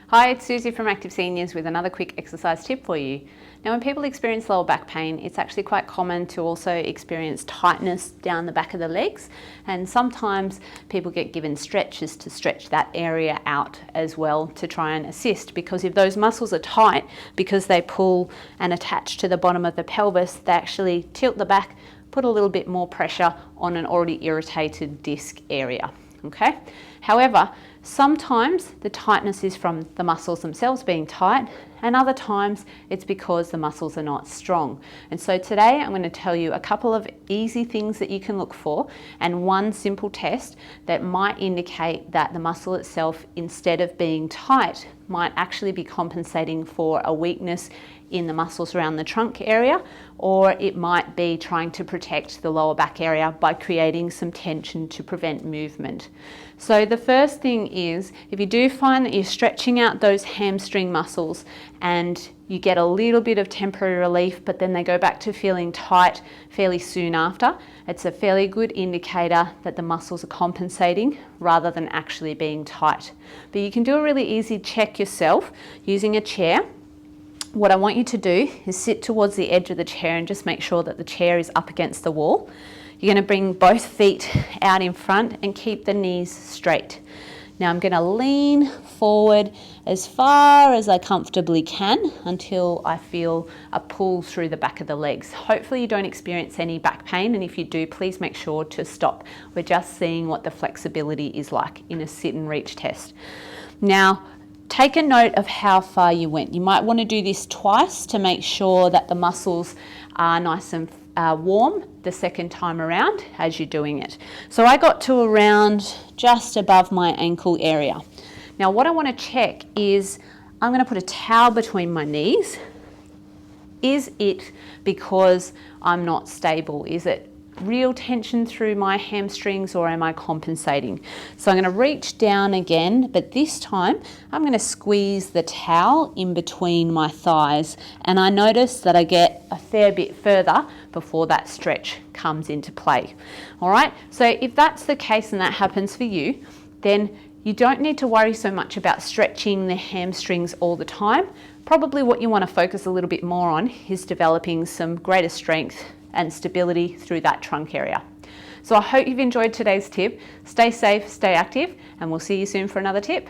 Hi, it's Suzy from Active Seniors with another quick exercise tip for you. Now, when people experience lower back pain, it's actually quite common to also experience tightness down the back of the legs, and sometimes people get given stretches to stretch that area out as well to try and assist, because if those muscles are tight, because they pull and attach to the bottom of the pelvis, they actually tilt the back, put a little bit more pressure on an already irritated disc area. Okay. However, sometimes the tightness is from the muscles themselves being tight, and other times it's because the muscles are not strong. And so today I'm going to tell you a couple of easy things that you can look for, and one simple test that might indicate that the muscle itself, instead of being tight, might actually be compensating for a weakness in the muscles around the trunk area, or it might be trying to protect the lower back area by creating some tension to prevent movement. So the first thing is, if you do find that you're stretching out those hamstring muscles and you get a little bit of temporary relief, but then they go back to feeling tight fairly soon after, it's a fairly good indicator that the muscles are compensating rather than actually being tight. But you can do a really easy check yourself using a chair. What I want you to do is sit towards the edge of the chair and just make sure that the chair is up against the wall. You're going to bring both feet out in front and keep the knees straight. Now I'm going to lean forward as far as I comfortably can until I feel a pull through the back of the legs. Hopefully you don't experience any back pain, and if you do, please make sure to stop. We're just seeing what the flexibility is like in a sit and reach test. Now, take a note of how far you went. You might want to do this twice to make sure that the muscles are nice and warm the second time around as you're doing it. So I got to around just above my ankle area. Now what I want to check is, I'm going to put a towel between my knees. Is it because I'm not stable? Is it real tension through my hamstrings, or am I compensating? So I'm going to reach down again, but this time I'm going to squeeze the towel in between my thighs, and I notice that I get a fair bit further before that stretch comes into play. All right, so if that's the case and that happens for you, then you don't need to worry so much about stretching the hamstrings all the time. Probably what you want to focus a little bit more on is developing some greater strength and stability through that trunk area. So I hope you've enjoyed today's tip. Stay safe, stay active, and we'll see you soon for another tip.